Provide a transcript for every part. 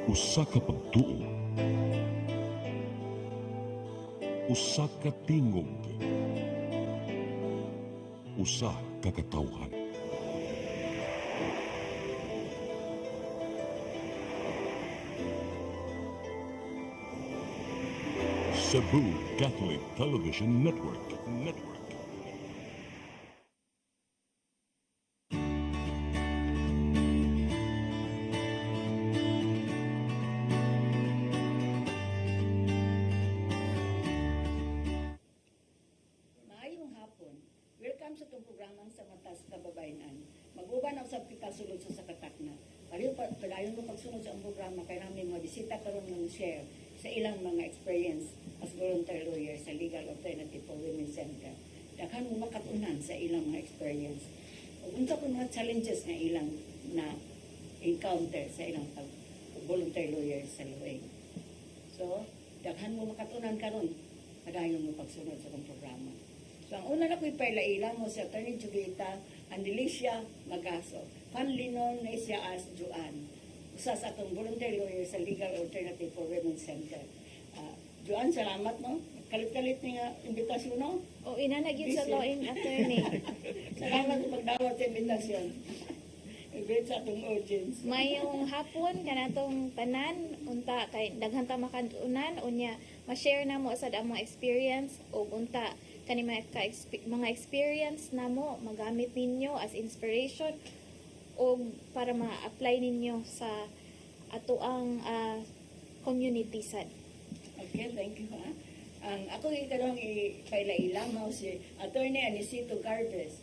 Usa ka pagtuo, usa ka tingog, usa ka katawhan. Cebu Catholic Television Network. Maayong hapon. Welcome sa itong programang sa Matas Kababayanan. Mag-uban ang sabtikal sulod sa sakatakna. Pariyo pa, padayon mo pagsunod sa ang programa kay namin mga bisita karon ng share sa ilang mga experience as volunteer lawyer sa Legal Alternative for Women Center. Daghan mo makatunan sa ilang mga experience. Ug unsa ko mga challenges nga ilang na encounter sa ilang volunteer lawyer sa Luweng. So, daghan mo makatunan karon padayon mo pagsunod sa itong programa. So, ang una na ko'y pailaila mo si Atty. Julieta Andelicia Magaso. Panlinon na siya as Joanne. Usa sa atong volunteer lawyer sa Legal Alternative for Women Center. Joanne, salamat no. Kalit-kalit nga imbitasyon no. O inanagin sa lawing attorney. Salamat sa pagdawat sa imbitasyon. Great sa atong audience. Mayong hapon kanatong tanan unta kay daghan ta makadunan unya ma-share na mo sa among experience o unta kani mga experience na mo magamit ninyo as inspiration o para ma-apply ninyo sa atoang community sad. Okay, thank you ha. Ang ako ikarong ipailaila mo si Attorney Anisito Garbes.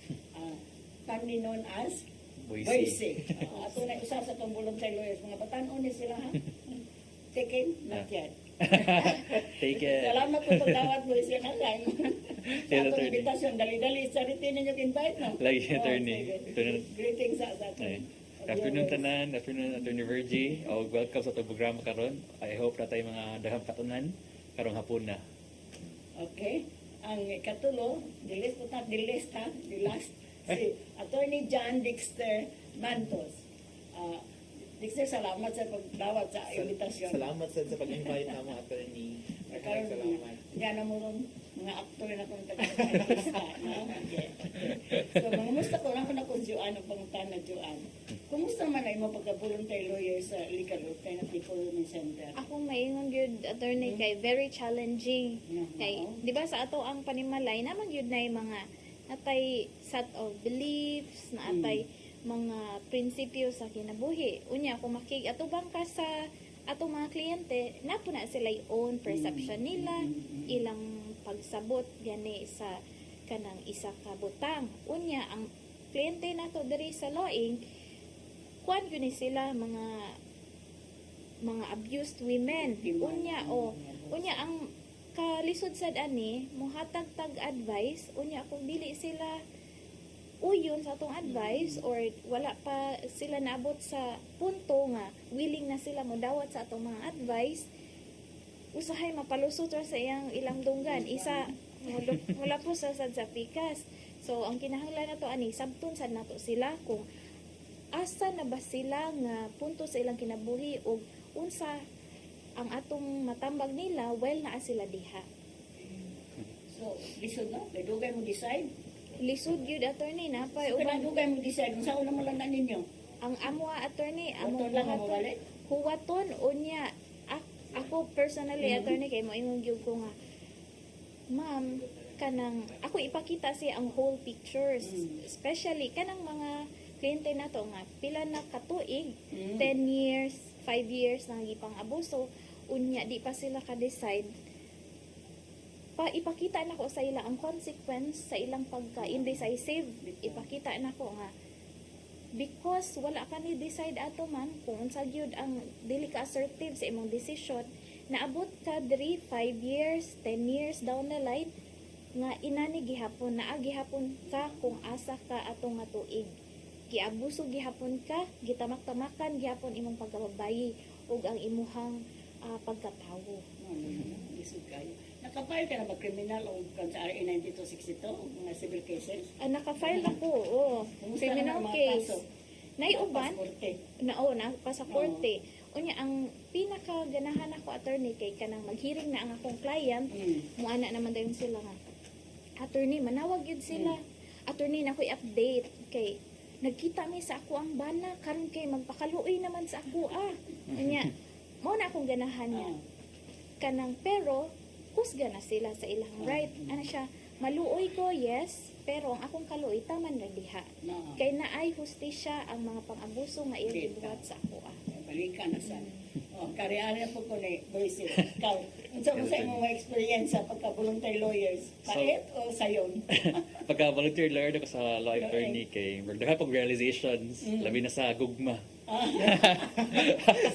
Family known as Boise. Ato na usa sa itong volunteer lawyers. Mga batanon ni sila ha. Taken, not yet. Take it. Salamat po pagdawat mo siya na lang. Sa Yes, atong attorney. invitation, dali-dali sa ritin ninyo invite no? Lagi, Oh, attorney. sige. Attorney. Greetings sa atong Ay. Afternoon tanan, afternoon Attorney Virgie. O welcome sa itong programa karon. I hope na tayo mga daghang katunan karong hapon na. Okay. Ang katulo, the last, si Attorney John Dexter Mantos. Dexter, salamat sa pagdawat sa invitasyon. Salamat sa pag-invite na mo, attorney. Karon Salamat. yan na mo ron, mga aktor na kung taga-artista. No? Okay. So, kumusta ko lang na kung Joanne o pangutan na Joanne. Kumusta man ay mo pagka-volunteer lawyer sa Legal Alternative for Women Center? Ako maingon gyud attorney kay very challenging. Mhm. Kay di ba sa ato ang panimalay naman gyud na mga natay set of beliefs na atay mga prinsipyo sa kinabuhi. Unya kung atubang ka sa ato mga kliyente, napo na sila own perception nila, ilang pagsabot gani sa kanang isa ka butang. Unya ang kliyente nato diri sa lawing kuan yun sila mga abused women. Unya ang kalisod sad ani mohatag tag advice unya kung dili sila uyon sa atong advice or wala pa sila naabot sa punto nga willing na sila mo dawat sa atong mga advice, usahay mapalusot ra sa ilang dunggan isa mula po sa sad sa pikas. So ang kinahanglan nato ani sabton sad nato sila kung asa na ba sila nga punto sa ilang kinabuhi o unsa ang atong matambag nila while naa sila diha. So, lisod no? Dugay mo decide? Lisod gyud attorney na pa So, uban dugay mo decide. Kung saan mo lang na ninyo? ang amwa attorney Huwaton among lang ang mawali? huwaton unya ako personally attorney kay mo ingon gyud ko nga ma'am kanang ako ipakita siya ang whole pictures especially kanang mga kliyente nato nga pila na katuig 10 years 5 years nang gipang abuso unya di pa sila ka-decide pa ipakita na ko sa ila ang consequence sa ilang pagka-indecisive. Ipakita na ko nga because wala ka ni decide ato man kung unsa gyud ang dili ka assertive sa imong decision, naabot ka diri 5 years 10 years down the line nga inani gihapon naa gihapon ka kung asa ka atong nga tuig, giabuso gihapon ka, gitamak-tamakan gihapon imong pagkababayi ug ang imuhang pagkatawo. Lisod kayo. Nakapile ka na ba criminal o sa RA 9262 mga civil cases? Naka-file ako, oo. Kumusta Criminal naman ang mga case. kaso? Naiuban, Pasporte. na pasaporte. Unya ang pinakaganahan ako attorney kay kanang maghiring na ang akong client, muana naman dayon sila nga. Attorney, manawag yun sila. Attorney, na ko'y update kay nagkita mi sa ako ang bana karon kay magpakaluoy naman sa ako Unya, mo na akong ganahan niya. Kanang pero husga na sila sa ilang right. Ano siya, maluoy ko, yes, pero ang akong kaluoy taman na diha. No. Kay naay hustisya ang mga pang-abuso nga iyang gibuhat sa ako Balikan na sa. Kariyaan na po ko ni Boyce. Ikaw, unsa mo sa imong mga experience sa pagka-voluntary lawyers? Pait o sayon? Pagka-volunteer lawyer ako sa law attorney kay daghan pag realizations, labi na sa gugma.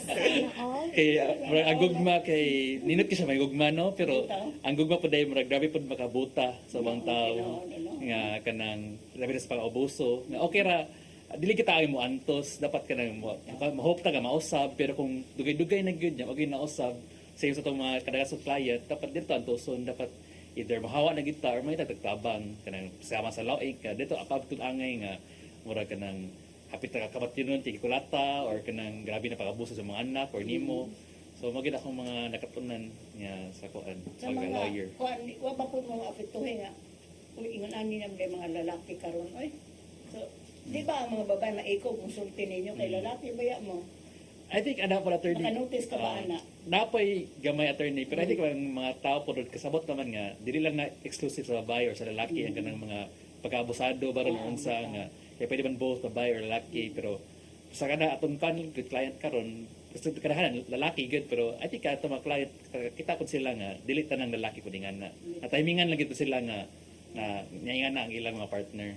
Sana all. Kay ang gugma kay ninot siya may gugma no, pero ang gugma po dahil murag grabe po makabuta sa mga tao nga kanang labi na sa pag-abuso. Nga okay ra dili kita ay mo antos, dapat ka nang ma-hope ta ka mausab, pero kung dugay-dugay na gyud niya, okay nausab sa sa itong mga kadagasong client, dapat dito antoson, dapat either mahawa na kita or may tagtabang kanang sama sa law ka dito apabtud angay nga mura kanang hapit na kakabatyunon tikikulata or kanang grabe na pag-abuso sa mga anak or nimo. So magid akong mga nakatunan nga sa kuan Sa pag mga, lawyer. wa ba po mga apektuhin nga, kung ingon ani na mga lalaki karon oy. So, di ba ang mga babae maiko kung sulti ninyo kay lalaki baya mo? I think ana po attorney. Naka-notice ka ba, ana? Napoy gamay attorney, pero I think ang mga tao po doon kasabot naman nga dili lang na exclusive sa babae or sa lalaki ang kanang mga pagkaabusado baron unsa nga kaya pwede man both babae or lalaki, pero sa kana atong client karon gusto kanahan lalaki good, pero I think ato mga client kita pud sila nga dili tanang lalaki pud ingana. At timingan lang gito sila nga na niingana ang ilang mga partner.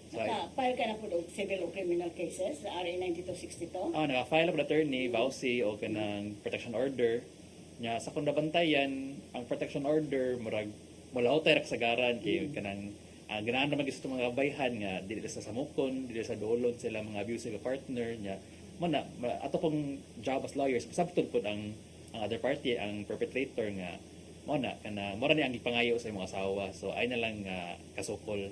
So, Naka-file ka na po og civil o criminal cases sa RA 9262? naka-file ako attorney, vowsy o kanang protection order. Nya sa kung nabantayan, ang protection order murag mula ho tayo kasagaran kay kanang ganahan naman gusto mga kabayhan nga dili sa samukon, dili sa dolon sila mga abusive partner nya. Mana ato pong job as lawyers, sabtod po ang other party, ang perpetrator nga mo na kana mora ni ang gipangayo sa imong asawa. So ay na lang kasukol.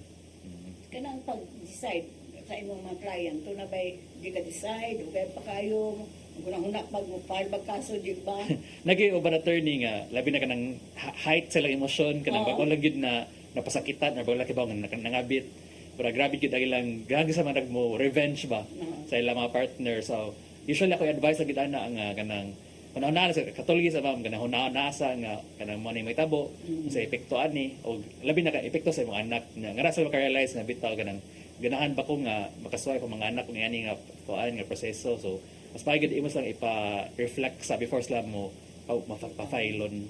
Kanang pag-decide sa imong mga client, to na ba'y di ka decide, o kaya pa kayo, hunak mag-file ba kaso, di ba? Nag-i-over attorney nga, labi na kanang height sa ilang emosyon, kanang Oo. bago lang yun na napasakitan, na bago lang kibaw nga nangabit. Pero grabe yun ilang, gagi sa mga mo, revenge ba sa ilang mga partner. So, usually ako advice lang kita na ang kanang, kanang sa katulgi sa ma'am, kanang hunaan-asa nga, kanang mo may tabo, sa epekto ani, o labi na ka epekto sa imong anak. Nga rasa maka-realize na bitaw kanang, ganahan ba ko nga makasuway ko mga anak kung yani nga tuan nga proseso. So, mas pagid imos lang ipa-reflect sa before sila mo pa-filon.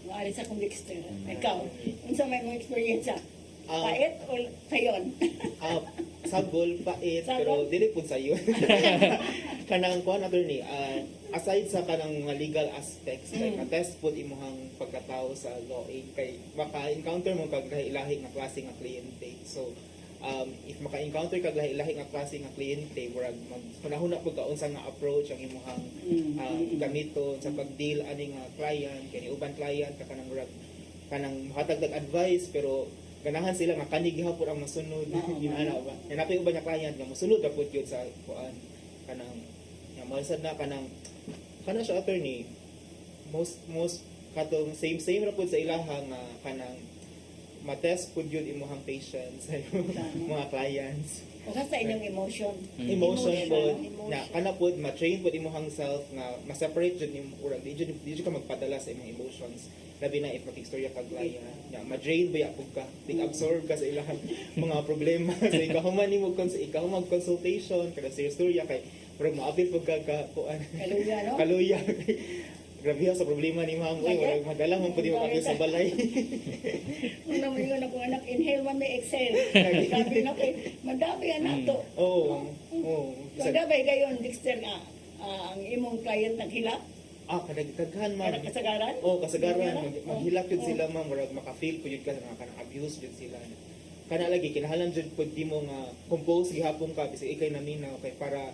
Maalis akong Dexter. Ikaw, unsa may mong experience sa? Pait o sayon? Sabol, pait, Sabol? pero dili po sayo. Kanang kuan attorney, aside sa kanang mga legal aspects, like attest po imuhang pagkatao sa law aid, kay maka-encounter mo kag lahi nga klase nga kliyente. So, if maka-encounter kag lahi-lahi nga klase nga kliyente, murag panahon na pud kaunsa nga approach ang imuhang gamiton sa pag-deal ani nga client, kani uban client ka kanang murag kanang makatagdag advice, pero ganahan sila nga kanig hapon ang masunod. Ana ba? Napay uban nga client nga mosunod ra pud gyud sa kuan kanang nga mausad na kanang siya attorney most katong same ra pud sa ilaha nga kanang matest pud yun imuhang patience sa mga clients. O sa inyong emotion? Emotion pud Emotion. na kana pud ma-train pud imuhang self nga ma-separate jud nimo urag di jud ka magpadala sa imong emotions, labi na if makistorya kag client nga ma-drain ba pud ka, dig absorb ka sa ilang mga problema. So ikahuman nimo ikahuman consultation kada sa istorya kay murag maabot pud ka kuan Kaluya, no? kaluya. Grabe sa problema ni ma'am. Uy, wala madala mo pwede mo sa balay. Kung naman yun akong anak, inhale man may exhale. Sabi na kay, madami yan nato. Oo. Oo. Madami gayon, Dexter, nga, ang imong client naghilak, Kadaghan ma'am. kada kasagaran. Oo, kasagaran. Naghilak? Maghilak yun sila ma'am. Murag maka-feel ko yun ka nga kanang abuse yun sila. Kana lagi, kinahalan dyan pwede mo nga compose gihapon ka. Bisig ikay naminaw kay para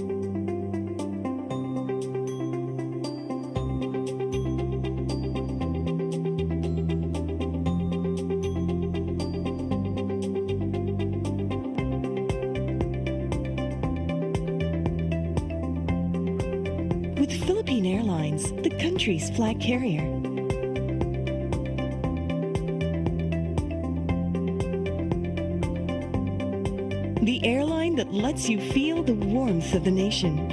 Airlines, the country's flag carrier. The airline that lets you feel the warmth of the nation.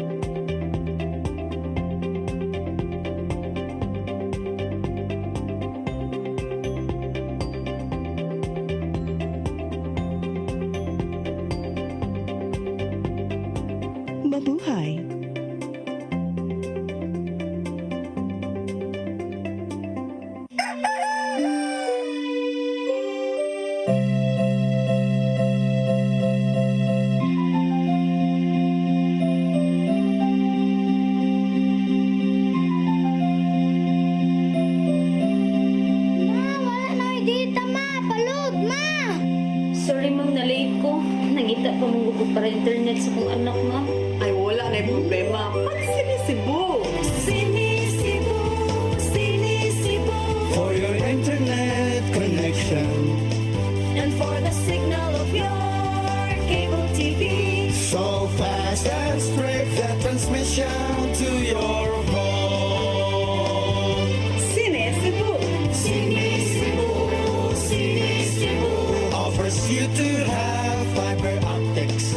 Mabuhay! Wala na dita, ma! Palud, ma! Sorry ma'am, na-late ko. Nangita pa mong gusto para internet sa kong anak ma'am. Ay, wala na yung problema. Pag-sinisibo! Sinisibo, sinisibo. For your internet connection, And for the signal of your cable TV. so fast and straight the transmission to your home. Sinisibo! Sinisibo, sinisibo. Offers you to have fiber optics.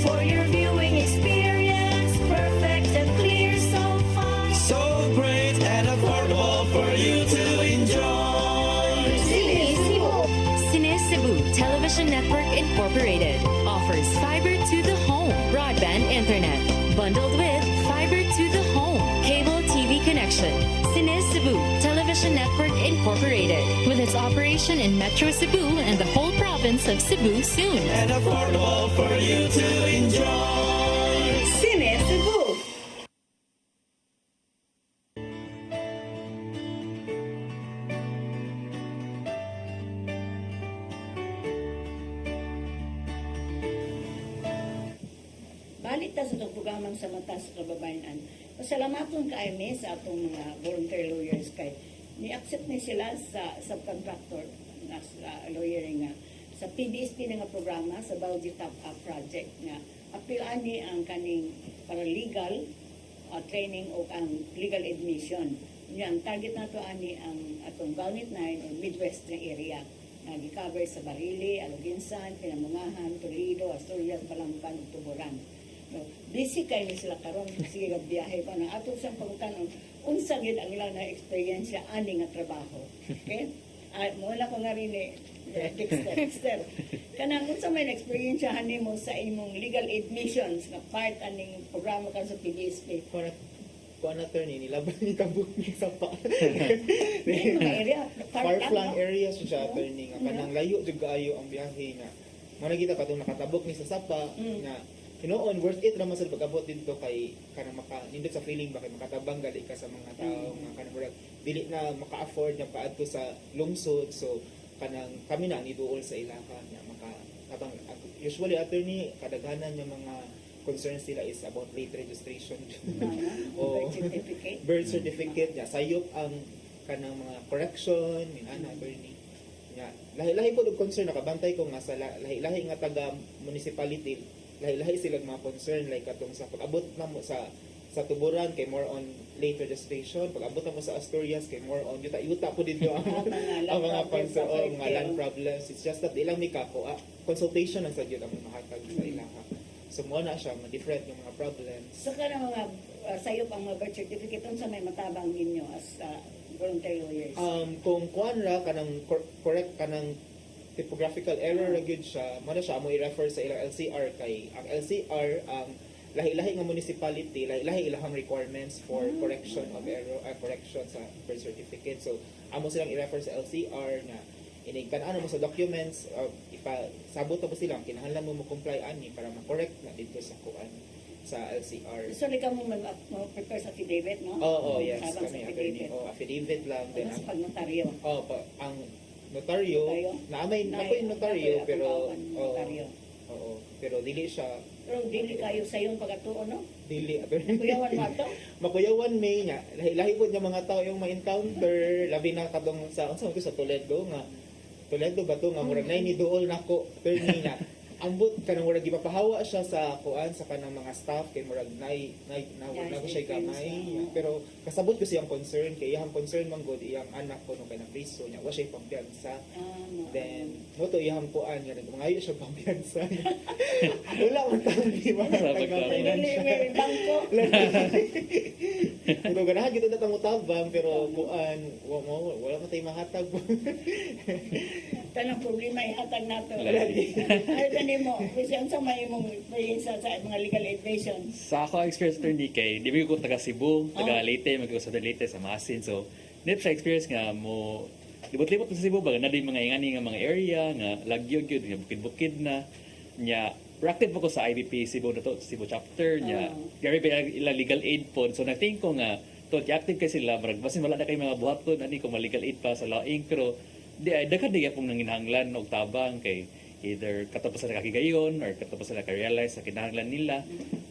For your viewing experience, perfect and clear, so fast. So great and affordable for you to enjoy. Sinisibo. Cine Cebu Television Network Incorporated offers fiber to the home broadband internet bundled with fiber to the home cable TV connection. Cine Cebu Television Network Incorporated with its operation in Metro Cebu and the whole province of Cebu soon. And affordable for you to enjoy. Sinisibo! Balik ta sa itong programang sa mata sa kababayan. Pasalamaton ka ay sa atong mga volunteer lawyers kay ni-accept ni sila sa subcontractor na sa lawyer nga sa PBSP nga programa sa Baudi Top Up Project nga apilaan ni ang kaning paralegal training o ang legal admission. Nga ang target nato ani ang atong Gaunit 9 o Midwest na area na gi-cover sa Barili, Aluginsan, Pinamungahan, Toledo, Asturias, Balangkan, ug Tuburan. No, busy kayo ni sila karon sige nga biyahe pa na ato sa pagtanon unsa gid ang ilang na experience ani nga trabaho. Okay? Mo na ko nga rin Dexter. Kanang unsa may experience nimo sa imong legal admissions nga part aning programa ka sa PBSP. Kuan attorney nilaban ni tabuk ni sa pa. May mga area Far-flung areas siya attorney nga kanang layo jud kaayo ang biyahe nga. Mo na kita katong nakatabok ni sa sapa nga hinuon worth it ra man sa pag-abot dito kay kanang nindot sa feeling ba kay makatabang gali ka sa mga tao nga kanang murag dili na maka-afford nga paadto sa lungsod so kanang kami na niduol sa ilaha nga makatabang usually attorney kadaghanan nga mga concerns sila is about late registration o certificate. birth certificate niya sayop ang kanang mga correction ana attorney nga lahi-lahi po og concern nakabantay ko nga sa lahi-lahi nga taga municipality lahi-lahi sila mga concern like katong sa pag-abot na mo sa Tuburan kay more on late registration pag-abot na mo sa Asturias kay more on yuta po dito ang mga concern o mga land problems it's just that ilang may kako consultation ang sa ang mahatag sa ilaha so mo na siya different yung mga problems So kanang mga sayop ang mga birth certificate unsa may matabang ninyo as volunteer lawyers. kung kuan ra kanang correct kanang typographical error ra gyud siya mo na siya mo i-refer sa ilang LCR kay ang LCR lahi-lahi nga municipality lahi-lahi ilahang requirements for correction of error correction sa birth certificate so amo silang i-refer sa LCR na inigtan-ano mo sa documents ipasabot mo sila kinahanglan mo comply ani para ma-correct na dito sa kuan sa LCR. So like mo prepare sa affidavit, no? Oo, yes. Tabang sa Kami affidavit. affidavit lang. Ano sa pagnotaryo? Ang notaryo, naamay na ko yung notaryo, pero notaryo. Oo, pero dili siya Pero dili kayo sa iyong pagatuon, no? dili Kuyawan mo ito? makuyawan may nga lahi po niya mga tao yung ma-encounter labi na kadong sa unsa man to sa Toledo ba to nga murag nay ni duol nako attorney na ambot kanang murag gipapahawa siya sa kuan sa kanang mga staff kay murag nawag na ko siya gamay. Pero kasabot ko siyang concern kay iyang concern man gud iyang anak ko no kay na priso niya wa siya pampiyansa. Then no to iyang kuan nga nagmangayo siya pampiyansa. Wala man tang di ba bangko. Pero ganahan gid na tangutabang pero kuan wala man tay mahatag. Tanang problema ihatag nato. Ay tani mo, kasi ang samay mong experience sa mga legal advision. Sa ako experience attorney kay di ko taga Cebu, taga Leyte, mag-usap sa Leyte sa Masin. So, nip sa experience nga mo libot-libot sa Cebu ba na di mga ingani nga mga area nga lagyo gyud nga bukid-bukid na nya active po ko sa IBP Cebu na to, Cebu chapter nya. Gary ba ila legal aid po. So na-think ko nga to active kay sila marag basin wala na kay mga buhaton ani ko legal aid pa sa laing pero di ay daghan diya pong nanginahanglan og tabang kay either katapos sa kakigayon or katapos sa ka-realize sa kinahanglan nila.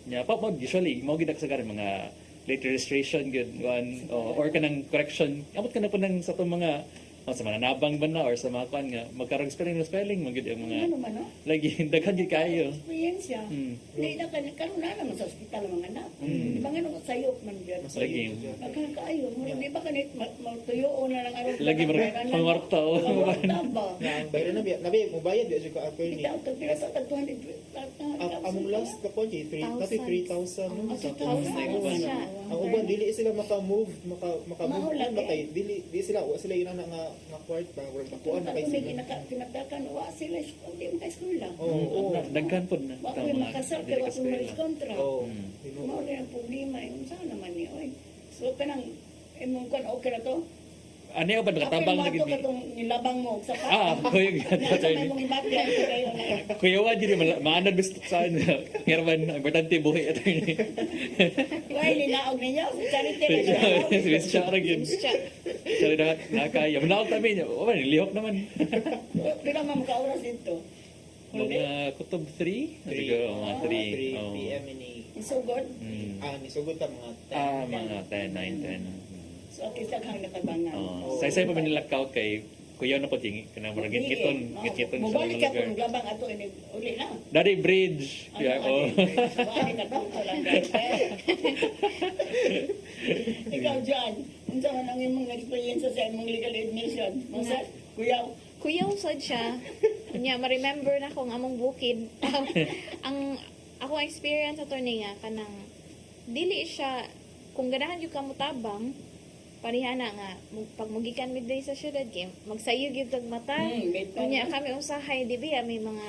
Nya pa usually mo gid sa mga late registration good one or kanang correction. Amot ka na po nang sa itong mga sa mananabang ba na or sa mga kuan nga magkaroon spelling magid ang mga Ano man no? lagi daghan gid kayo. Experience ya. Hindi na karon na naman sa ospital ang mga anak. Di ba nga sayop man gyud. Lagi Baka kaayo, di ba kanit magtuyo na lang araw. lagi pangwarta o Taba. Yang bayro nabi mo bayad di ko attorney. Ikaw to pila sa 200. Among last ka po, 3,000 no? Sa ang uban dili sila maka-move, maka-move kay dili sila wa sila ina nga quart ba wala tapuan na kay sila. Kinatakan wa sila hindi mo kay eskwela. Oo. daghan pod na Wa ko makasal kay wa ko kontra. Oo. Mao rin ang problema yung saan naman ni oy. So kanang imong kon okay na to. ani ba nakatabang lagi Ako katong nilabang mo sa pa. kuya May mong ibati ang kayo na. kuya wa di maanad best sa ngerman importante buhay attorney Why ninaog ninyo sa charity na. Miss Chara gid Sorry na kaya manaw kami niya o lihok naman Pila man ka oras dito. mga kutob 3 siguro mga 3 PM ni So good. nisugod ta mga mga 10 9 10 So at least kang natabangan. Say pa man nila kaut kay kuya na po tingi kana marag gitkiton sa Mubalik mga ka lugar kung labang ato ini uli na. Daddy Bridge kaya Wali ka tuto lang dahil. Ikaw John, unsa man ang imong experience sa imong legal admission? Masa kuya Kuya usad siya. Nya ma-remember na kong among bukid. Ang ako experience attorney nga kanang dili siya kung ganahan yung kamutabang parihana nga pag mugikan midday sa syudad kay magsayo gyud tag mata. Unya kami usahay di ba may mga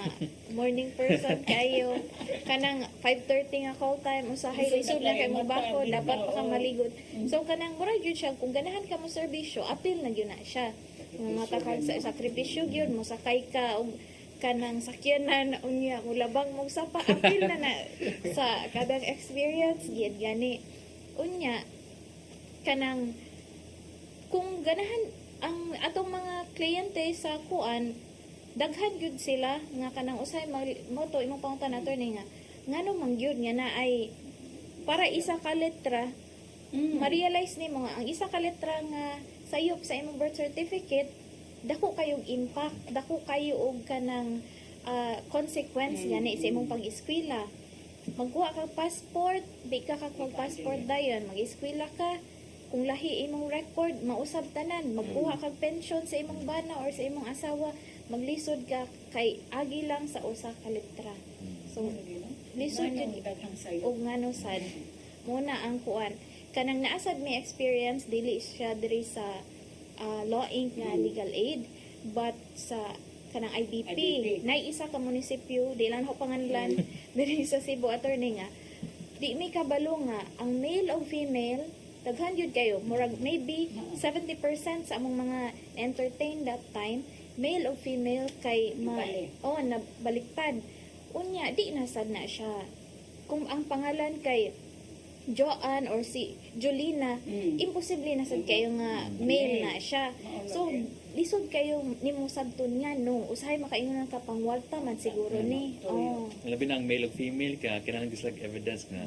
morning person kayo kanang 5:30 nga call time usahay lisod na kay mo bako dapat pa ka maligod. So kanang mura gyud siya kung ganahan ka mo serbisyo apil na gyud na siya. Mga takag sa sakripisyo gyud mo sakay ka og kanang sakyanan unya mulabang mo sa apil na sa kadang experience gyud gani unya kanang kung ganahan ang atong mga kliyente sa kuan daghan gyud sila nga kanang usay mo to imong pangutan attorney nga ngano man gyud nga na ay para isa ka letra ma-realize nimo nga ang isa ka letra nga sayop sa imong birth certificate dako kayong impact dako kayo og kanang consequence gani sa imong pag-eskwela magkuha ka passport di ka mag-passport dayon mag-eskwela ka kung lahi imong record mausab tanan magkuha kag pension sa imong bana or sa imong asawa maglisod ka kay agi lang sa usa ka letra so lisod jud og ngano sad muna ang kuan kanang naasad may experience dili siya diri sa Law Inc nga legal aid but sa kanang IBP nay isa ka munisipyo di lang ho panganlan diri sa Cebu attorney nga di may kabalo nga ang male o female daghan yun kayo murag maybe 70% sa among mga entertain that time male o female kay nabaliktad unya di nasad na siya kung ang pangalan kay Joanne or si Jolina imposible na sad kayo nga male na siya so lisod kayo nimo sabton nga no usahay makaingon ka pangwalta man siguro ni labi na ang male o female kaya kinahanglan gusto evidence nga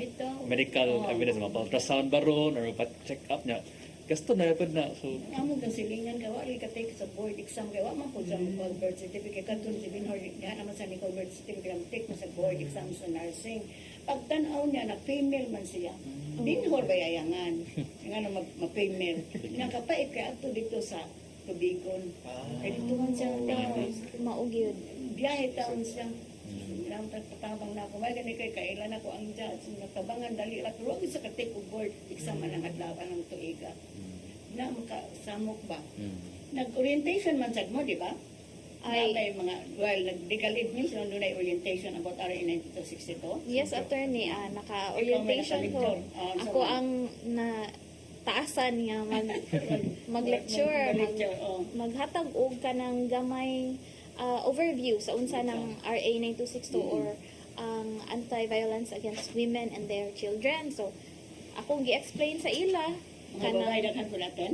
medical evidence mga ultrasound baron or check up niya gasto na pud na. So Amo kang silingan ka, wali ka take sa board exam kaya wala man po sa birth certificate kadto si Binhor nga naman sa Nicole birth certificate take mo sa board exam sa nursing. Pagtanaw niya na female man siya. Binhor bayayangan. Nga na ma-female. Nga kapait kaya ato dito sa Tubigon. Kaya dito man siya Maugyod. biyahe taon siya. Ilang patabang na ako. May ganit kay kailan ako ang judge. Natabangan dali. At huwag sa ka-take of board exam man ang adlawan ng tuiga. Na makasamok ba? Nag-orientation man sad mo, di ba? Ay- Ay mga, well, nag-legal admission, doon ay orientation about RA 9262. Yes, attorney, naka-orientation Ikaw may ko. naka-lecture. Ako ang na taasan nga mag-lecture, Mag-lecture, oh. maghatag og kanang gamay overview sa unsa ng RA 9262 or ang Anti-Violence Against Women and Their Children. So, akong gi-explain sa ila Mga babae, daghan ko natin.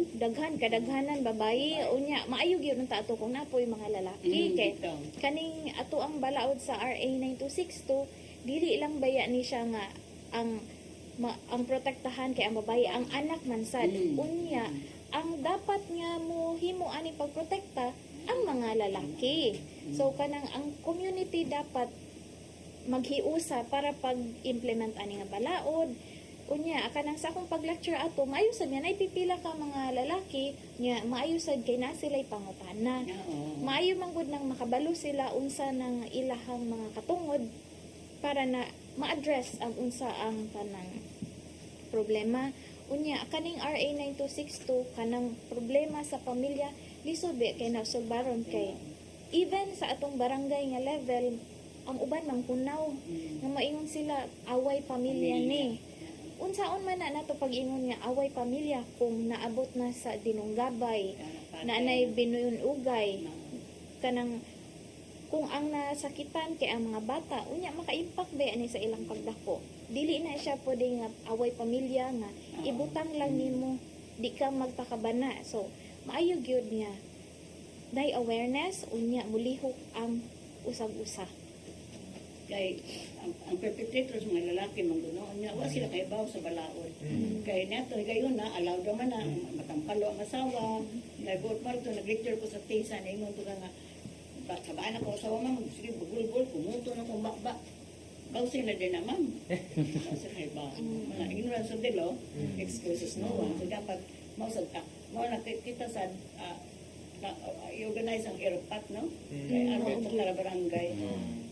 kadaghanan babayi unya maayog yun ta ato kung napoy mga lalaki kay ito. kaning ato ang balaod sa RA 9262 dili lang baya ni siya nga ang ang protektahan kay ang babae ang anak man sad unya ang dapat nga mo himo ani pagprotekta ang mga lalaki so kanang ang community dapat maghiusa para pag-implement ani nga balaod unya kanang sa akong pag-lecture ato maayusad nga naipipila ka mga lalaki nya maayusad kay na sila'y pangutana maayo man gud nang makabalo sila unsa ng ilahang mga katungod para na ma-address ang unsa ang kanang problema unya kaning RA 9262 kanang problema sa pamilya lisod be kay nasulbaron kay even sa atong barangay nga level ang uban mang kunaw nga maingon sila away pamilya ni unsaon man na nato pag-ingon nga away pamilya kung naabot na sa dinunggabay na anay binuyon ugay kanang kung ang nasakitan kay ang mga bata unya maka-impact ba ani sa ilang pagdako dili na siya pwede nga away pamilya nga ibutang lang nimo di ka magpakabana so maayo gyud nga day awareness unya mulihok ang usag-usa Kay ang perpetrators mga lalaki manggunoon niya wa sila kay baw sa balaod kay nato gayon na allow daw man na matampalo ang asawa nag-vote marto nag-lecture ko sa tesa na ingon to nga kabaan ako asawa man sige bugul-bul kumuto na kung bakba bawsin na din na ma'am kasi kay ba mga ignorance of the law excuses no one so dapat mausag ka mo na kita sa i-organize ang airpat no kay aron mo tara barangay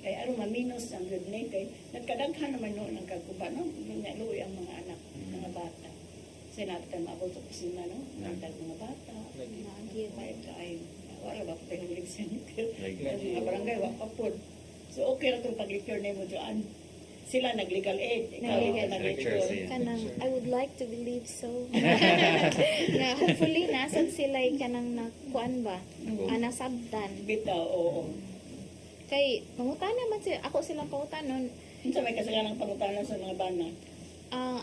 kay aron maminos ang good night kay nagkadaghan naman noon ang kagkuba no luoy ang mga anak mga bata sinatan maabot sa kusina no nagdag mga bata may kaay wala ba tayo hulig center mga barangay wa pa pod so okay ra tong pag-lecture nimo dyan sila nag-legal aid ikaw nag-lecture kanang I would like to believe so na hopefully nasad sila kanang nakuan ba nasabtan bitaw oo kay pangutana man sila ako silang pangutanon unsa may kasagaran pangutanan sa mga bana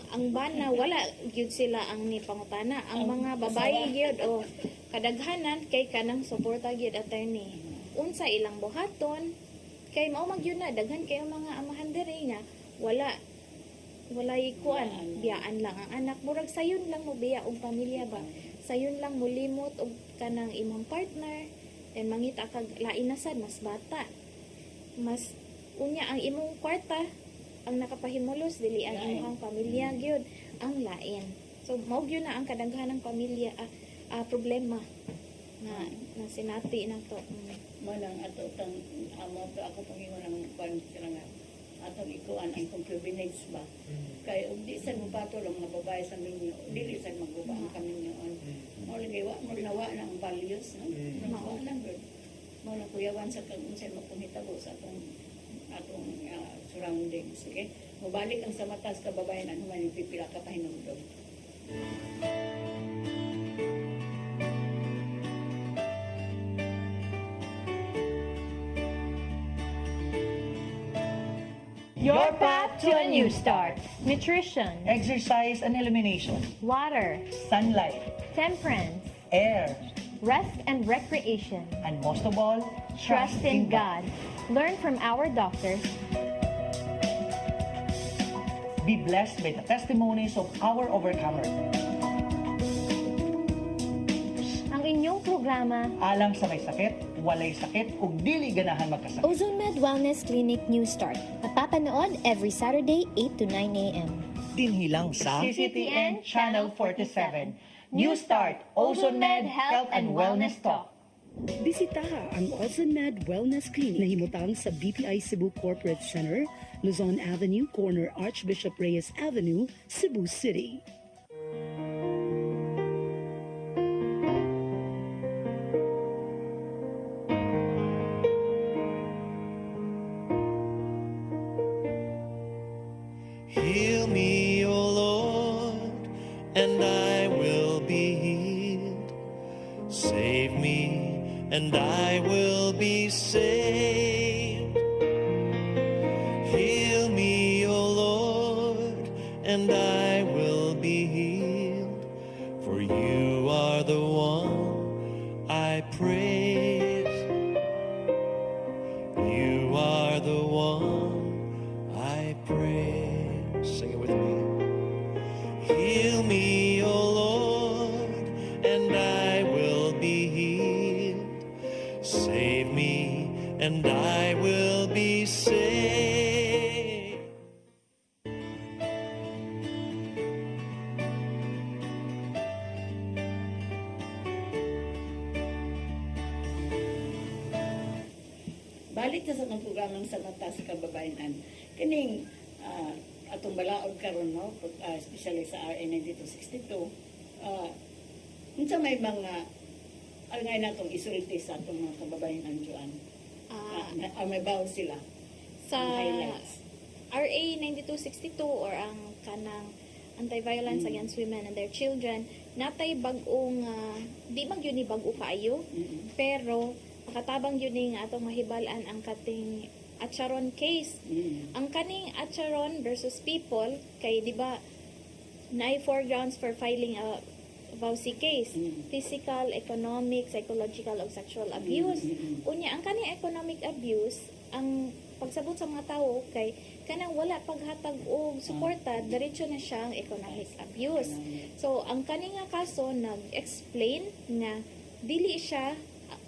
ang bana wala gyud sila ang ni pangutana ang mga babae gyud o kadaghanan kay kanang suporta gyud attorney unsa ilang buhaton kay mao man gyud na daghan kay mga amahan diri nga walay kuan biyaan lang ang anak murag sayon lang mo biya og pamilya ba sayon lang mo limot og kanang imong partner and mangita kag lain na sad mas bata mas unya ang imong kwarta ang nakapahimulos dili ang imong pamilya gyud ang lain so mao gyud na ang kadaghanang pamilya problema na sinati na to mo nang ato tang amo to ako pangingon ang kwan sila nga atong ikuan ang concubinage ba kay ug di sad mo patol ang mga babae sa minyo dili sad magguba ang kaminyoon mo lagi wa mo nawa na ang values no nawa lang gud mo na kuyawan sa kung unsay mapunghitabo sa atong surroundings okay mobalik ang sa matas kababayan human pipila ka pahinumdom Your path to a new start. Nutrition, Exercise and elimination. water, Sunlight. temperance, Air. rest and recreation. And most of all, Trust in God. Learn from our doctors. Be blessed by the testimonies of our overcomers. programa Alam sa may sakit, walay sakit, ug dili ganahan magkasakit. Ozone Med Wellness Clinic New Start. Mapapanood every Saturday 8 to 9 a.m. Dinhi lang sa CCTN Channel 47. New Start, Ozone Med Health and Wellness Talk. Bisitaha ang Ozone Med Wellness Clinic na himutang sa BPI Cebu Corporate Center, Luzon Avenue, corner Archbishop Reyes Avenue, Cebu City. Heal me, O Lord, and I will be healed. Save me, and I will be saved. Heal me, O Lord, and I will be healed. For you are the one I praise. You are the one I praise. Sing it with me. Heal me, O Lord, and I will be healed. Save me, and I will be saved. Balik sa mga programang sa mata sa kababayan. Kining atong balaod karon no, especially sa RA 9262. Unsa may mga alngay natong isulti sa atong mga kababayan Joan. May bawo sila. Sa Ang highlights. RA 9262 or ang kanang anti-violence against women and their children, natay bag-ong di man yun ni bag-o kaayo, pero makatabang yun ni nga atong mahibalan ang kating Acharon case. Ang kaning Acharon versus people kay di ba naay 4 grounds for filing a VAUSI case: physical, economic, psychological ug sexual abuse. Unya ang kaning economic abuse, ang pagsabot sa mga tawo kay kanang wala paghatag og suporta, diretso na siyang economic abuse. So ang kaning nga kaso nag-explain nga dili siya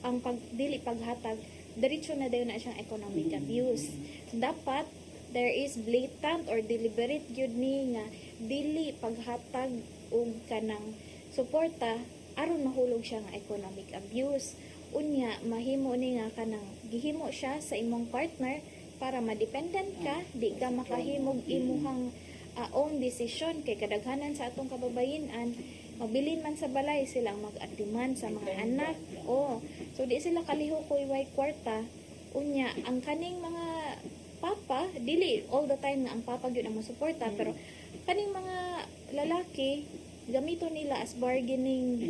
ang dili paghatag, diretso na dayon na siyang economic abuse. Dapat there is blatant or deliberate gyud ni nga dili paghatag og kanang suporta aron mahulog siya nga economic abuse. Unya mahimo ni nga kanang gihimo siya sa imong partner para madependent ka, di ka makahimog imuhang own decision kay kadaghanan sa atong kababayen-an mabilin man sa balay silang mag-adiman sa mga anak. So di sila kalihukoy way kwarta. Unya ang kaning mga papa, dili all the time nga ang papa gyud ang mosuporta, pero kaning mga lalaki gamito nila as bargaining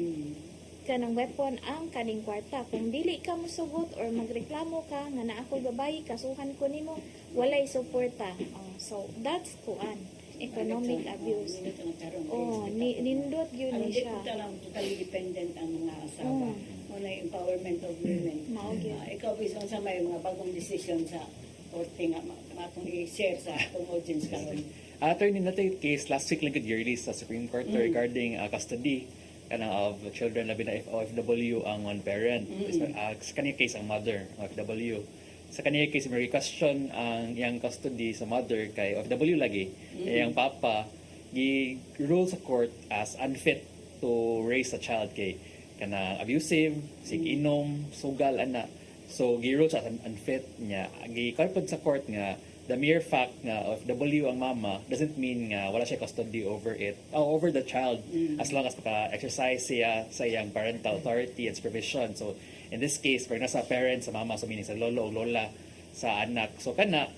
kanang weapon ang kaning kwarta. Kung dili ka mosugot or magreklamo ka nga na ako'y babayi, kasuhan ko nimo, walay suporta. So that's kuan economic abuse. Nindot yun ni siya. Hindi lang totally dependent ang mga asawa. Muna yung empowerment of women. Ikaw bisong sa may mga bagong decision sa korte nga matong i-share sa atong audience karon. Attorney, natin case last week lang release sa Supreme Court regarding custody of children labi na OFW ang one parent. Sa kanya case ang mother OFW. Sa kanya case may question ang yang custody sa mother kay OFW lagi. Yung papa gi-rule sa court as unfit to raise a child kay kana abusive, sig-inom, sugal ana. So gi-rule sa unfit niya. Gi-kalpod sa court nga the mere fact nga OFW ang mama doesn't mean nga wala siya custody over the child as long as maka-exercise siya sa iyang parental authority and supervision. So in this case, pag nasa parents sa mama, so meaning sa lolo o lola sa anak. So kanang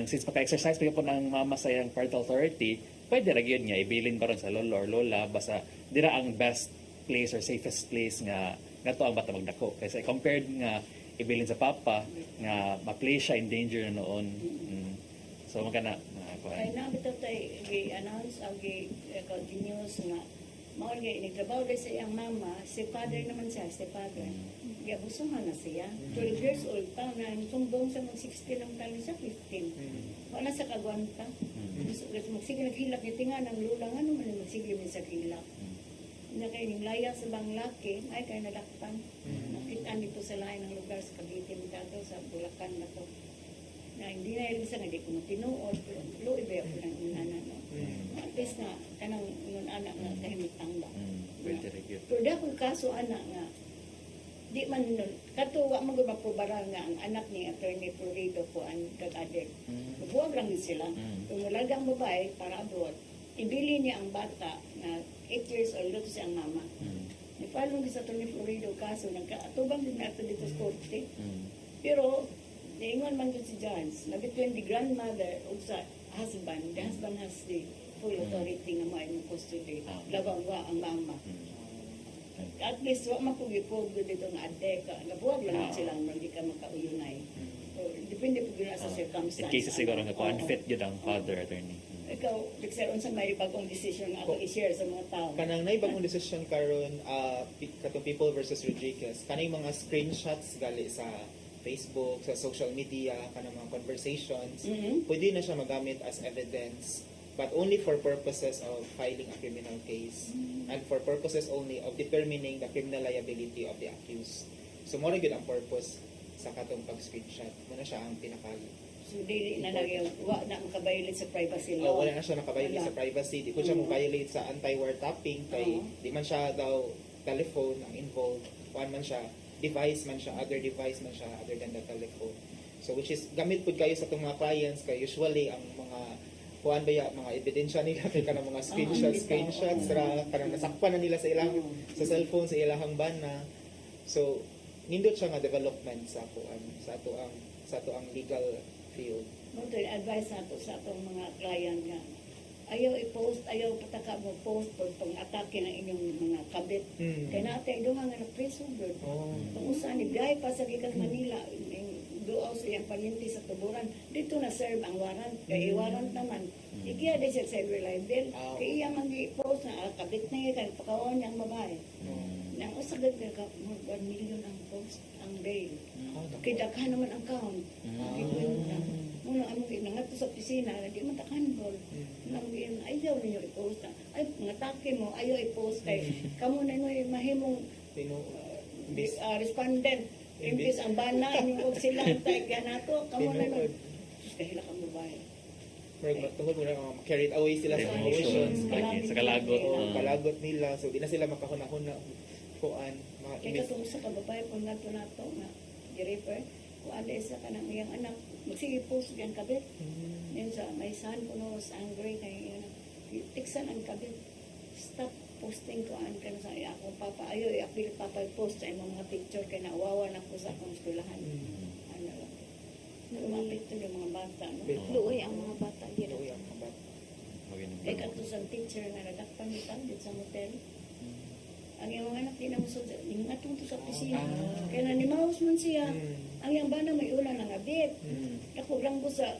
since maka-exercise pa po ng mama sa iyang parental authority, pwede ra gyud niya ibilin pa ron sa lolo or lola basta dira ang best place or safest place nga to ang bata magdako. Kasi compared nga ibilin sa papa nga ma-place siya in danger na noon. So magana Kaya na bitaw tay gi-announce ang continuous nga mao nga nagtrabaho sa iyang mama, si father naman siya, si father. Giabusuhan na siya. 12 years old pa na tumbong sa mag 60 lang tayo sa 15. Wala sa kagwanta. Magsige naghilak yung tinga ng lula nga naman magsige min sa hilak. na kay ning laya sa bang laki ay kay nadakpan. Nakita dito sa lain ng lugar sa Cavite dato sa Bulacan na to. Na hindi na yung isa nga di ko tinuod pero lo iba ko ng inana no. At least nga kanang ingon anak nga kahimtang ba. Very good. Pero dako kaso anak nga di man nun katuwa man gyud mapubara nga ang anak ni Attorney Florido po ang kag-addict. Buwag lang din sila. Kung walagang babae para abroad, ibili niya ang bata na 8 years old to siyang mama. Nipalong sa Attorney Florido kaso nagkaatubang din nato dito sa korte. Pero niingon man yun si Judge na between the grandmother o sa husband, the husband has the full authority na maayong custody. Labang wa ang mama. At least wa mapugipog dito ng adeka. Nabuwag lang silang hindi ka makauyunay. So, depende po yun sa circumstance. In cases siguro nga kung unfit yun ang father, attorney. Ikaw, Dexter, unsa may bagong decision nga ako i-share sa mga tao? Kanang nay bagong decision karon katong People versus Rodriguez, kanang mga screenshots gali sa Facebook, sa social media, kanang mga conversations, pwede na siya magamit as evidence, but only for purposes of filing a criminal case and for purposes only of determining the criminal liability of the accused. So mo gyud ang purpose sa katong pag-screenshot. Muna siya ang pinaka. So, di na wa na makabiolate sa privacy Oh, law. wala na siya nakabiolate sa privacy. Di ko siya mo-violate sa anti-wiretapping kay di man siya daw telephone ang involved. One man siya, device man siya, other device man siya other than the telephone. So which is gamit pud kayo sa itong mga clients kay usually ang mga kuan ba ya mga ebidensya nila kay kanang mga screenshots ra kanang nasakpan na nila sa ilang sa cellphone sa ilahang bana. So nindot siya nga development sa kuan sa ato ang legal field. Mo to advice nato sa atong mga client nga ayaw i-post, ayaw pataka mo post pag atake ng inyong mga kabit. Kaya natin, doon nga na-preso good. Kung usan, ibiyahe pa sa Gikas Manila, doon sa iyang palinti sa tuburan, dito na-serve ang warrant. Kaya i-warrant naman. Ikiya din siya sa reliable. Kaya iya man i-post na kabit na iya, kaya pakaon niyang babae. Nang usagad ka, 1 million ang post, ang bail. Kaya daghan naman ang count. Muna among ginangat sa opisina, di man takanbol. Nang ayaw ninyo i-post na. Ay, ngatake mo, ayaw i-post kay kamo na nyo mahimong respondent. Imbis ang bana, inyong og sila, tayo ganato, kamo na nyo. Kahila kang babae. Tungkol mo na carried away sila sa emotions. Sa kalagot. Kalagot nila. So, di na sila makahuna-huna kuan. Kaya katong sa kababae po nato nga, di-refer, kung ada isa ka ng iyang anak, magsige-post yan kabit. Yan sa may son ko no, was angry kay yun. Tiksan ang kabit. Stop posting ko an kan sa akong papa. Ayo, i-apil papa post sa imong mga picture kay nawawa na ko sa akong eskwelahan. Ano lang. Lumapit to yung mga bata. No? Luoy ang mga bata. Giro. Kaya kato sa teacher na nadakpan ni Tandit sa motel. Ang iyong anak di na masod, ingatong to sa opisina. Kaya nanimaos man siya. Ang iyang bana may ulan ng abit. Ako lang po sa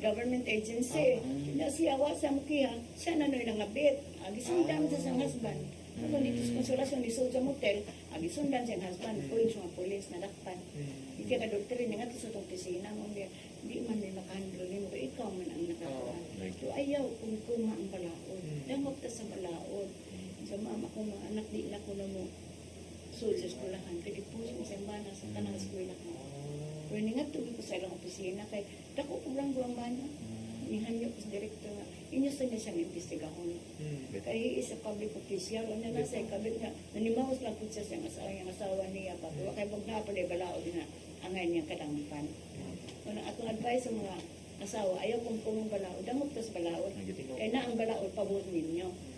government agency. Na siya wa sa mukiha, siya na noy ng abit. Agisundan sa siyang husband. Ako dito sa konsolasyon ni sa motel, agisundan siyang husband. Pulis mga pulis na dakpan. Hindi ka doktor rin nga sa itong opisina mo. Di man may makahandlo mo. Ikaw man ang nakakuha. So ayaw kung kuma ang balaod. Damot ka sa balaod. Sa mama ko mga anak di na ko na mo sul sa eskwelahan kaya puso mo sa bana sa tanang eskwelahan. Pero nga tuloy ko sa ilang opisina kay dako ko lang buwang bana. Nihanyo ko sa direktor nga inyo sa niya siyang investigahon. Kaya isa public official o na nasa ikabit na nanimaos lang po siya siyang asawa niya pa. Kaya kay bag na pa na balaod na angay niyang kadangpan. Kung atong advice sa mga asawa ayaw kung kumong balaod damot ka sa balaod. Kaya na ang balaod pabot ninyo.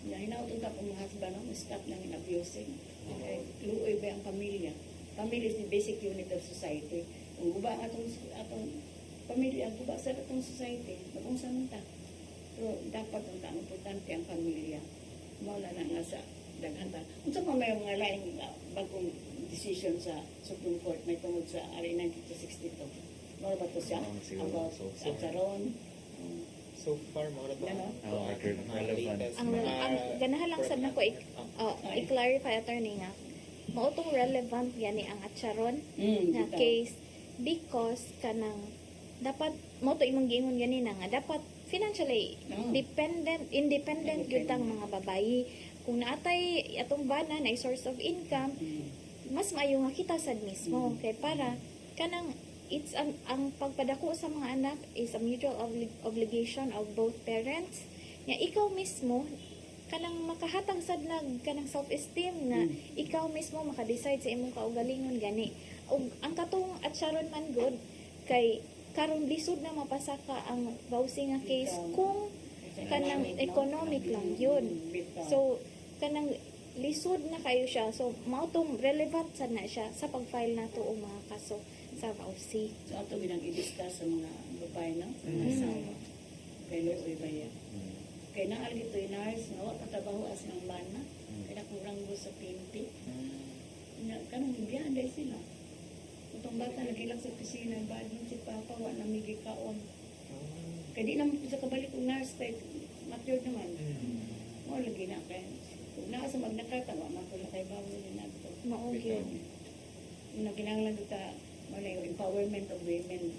Hinautong ka kung mga husband ang stop nang in-abusing. Luoy ba ang pamilya? Pamilya is the basic unit of society. Kung guba atong pamilya, guba sa atong society, bagong samanta. Pero dapat ang importante ang pamilya. Mawala na nga sa daghanta. Kung sa may mga laing bagong decision sa Supreme Court, may tungod sa RA 9262. Mawala ba ito siya? About Atsaron. So far, mo na ba? Ang ganahan lang sad nako i-clarify attorney nga mautong relevant yani ang atsaron nga case because kanang dapat mo to imong giingon ganina nga dapat financially independent gyud tang mga babayi kung naatay atong bana na source of income, mas maayo nga kita sad mismo kay para kanang it's ang pagpadako sa mga anak is a mutual obligation of both parents. Nga ikaw mismo kanang makahatang sad nag kanang self-esteem na ikaw mismo maka-decide sa imong kaugalingon gani. Og ang katong at Sharon man good kay karon lisod na mapasaka ang Bausi nga case kung kanang economic lang yun. So kanang lisod na kayo siya. So mao tong relevant sad na siya sa pag-file nato og mga kaso sa Bausi. So ato binang i-discuss sa mga babae na sa mga asawa. Kay Lord Bayan. Kay naal dito nurse nga wa katrabaho as ng bana. Kay nakurang go sa PNP. Kanang biyahan dahil sila. Itong bata lagi lang sa opisina, badin si Papa, wa na may gikaon. Kaya di naman sa kabalik ng nurse, kaya matured naman. Mo lagi na kaya. Kung naa sa magnakata, wa matula kay bawal na nato. Maugyo. Yung kinanglan dito, wala yung empowerment of women.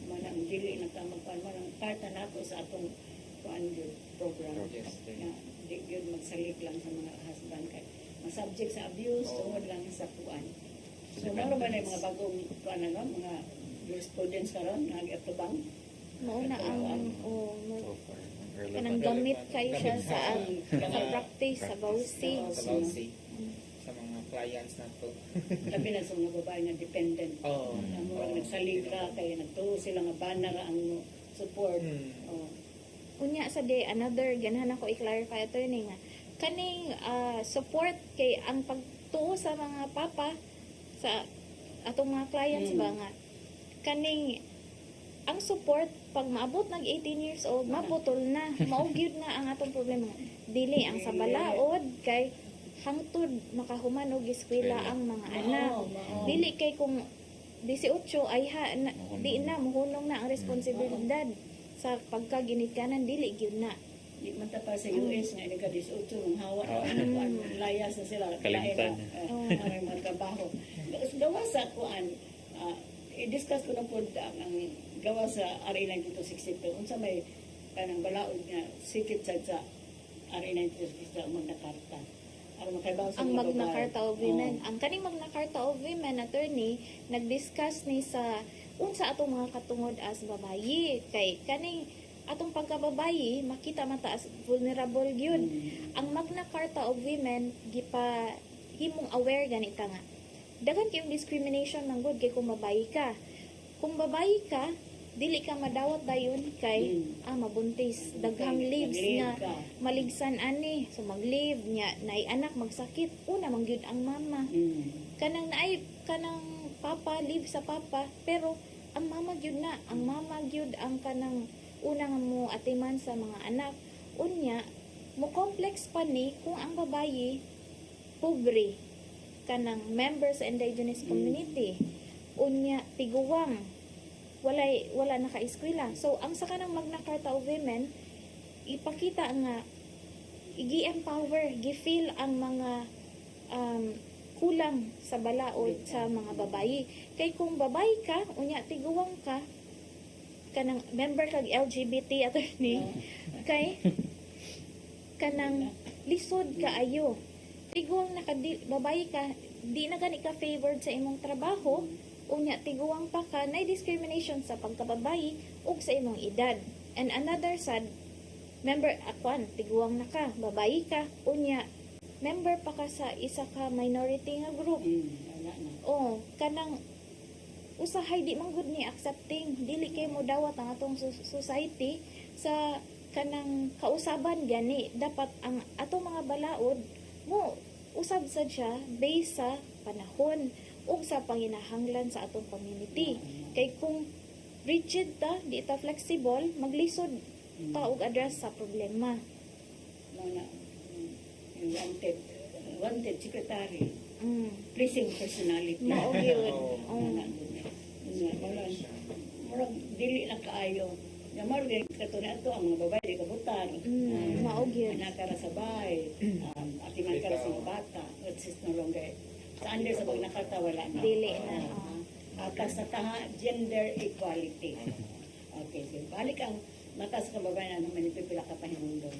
Manang dili na kamagpan, manang karta na ako sa atong program. Na di yun magsalik lang sa mga husband kay masubject sa abuse, tungod lang sa kuan. So, meron ba na yung mga bagong mga jurisprudence karon nag-atubang? Mauna ang kanang gamit kayo siya sa practice sa Bausi. Sa Bausi. Sa mga clients nato. Labi na sa mga babae nga dependent. Na murag nagsaligra kaya nagtuo sila nga banner ang support. Unya sa day another ganahan ako i-clarify attorney nga kaning support kay ang pagtuo sa mga papa sa atong mga clients ba nga kaning ang support pag maabot nag 18 years old maputol na maugyud na ang atong problema dili ang sa balaod kay hangtod makahuman og eskwela ang mga anak dili kay kung 18 ay di na muhunong na ang responsibilidad sa pagkaginikanan dili gyud na. Di man ta pa sa US nga nagka 18 ng hawa layas na sila Kalimtan. May mga trabaho. Gawa sa kuan i-discuss ko na po ang gawa sa RA 9262 unsa may kanang balaod nga sikit sa RA 9262 ang Magna Carta. Ang Magna Carta of Women. Ang kaning Magna Carta of Women attorney nag-discuss ni sa unsa atong mga katungod as babayi kay kaning atong pagkababayi makita mataas vulnerable gyud. Ang Magna Carta of Women gipa himong aware ganita nga daghan kayong discrimination man gud kay kung babayi ka. Kung babayi ka dili ka madawat dayon kay mabuntis daghang leaves nga maligsan ani so mag-leave nya nay anak magsakit una man gyud ang mama kanang naay kanang papa leave sa papa pero ang mama gyud na ang mama gyud ang kanang una nga mo atiman sa mga anak unya mo complex pa ni kung ang babayi pobre kanang members sa indigenous community unya tiguwang wala naka-eskwela. So, ang sa kanang Magna Carta of Women, ipakita nga, i-empower, gi-feel ang mga kulang sa balaod sa mga babayi. Kay kung babayi ka, unya tiguwang ka, kanang member kag LGBT attorney, kay kanang lisod ka ayo. Tiguwang babayi ka, di na gani ka favored sa imong trabaho, unya tiguwang pa ka na discrimination sa pagkababayi ug sa imong edad. And another sad member akwan tiguwang na ka babayi ka unya member pa ka sa isa ka minority nga group. Kanang usahay di man gud ni accepting dili kay mo dawat ang atong society sa kanang kausaban gani dapat ang atong mga balaod mo usab sad siya based sa panahon ug sa panginahanglan sa atong community. Kay kung rigid ta, di ta flexible, maglisod ta og address sa problema. Wanted secretary. Pleasing personality. Mao gyud. Murag dili na kaayo. Nga maro gyud katuna ato ang mga babae di kabutan. Mao gyud. Anak kara sa bahay, atiman kara sa mga bata. Which is no longer sa under sa Magna Carta wala na. Dili na. Atas sa taha, gender equality. Okay, so balik ang matas ka babae na naman ipipila ka pa hinundong.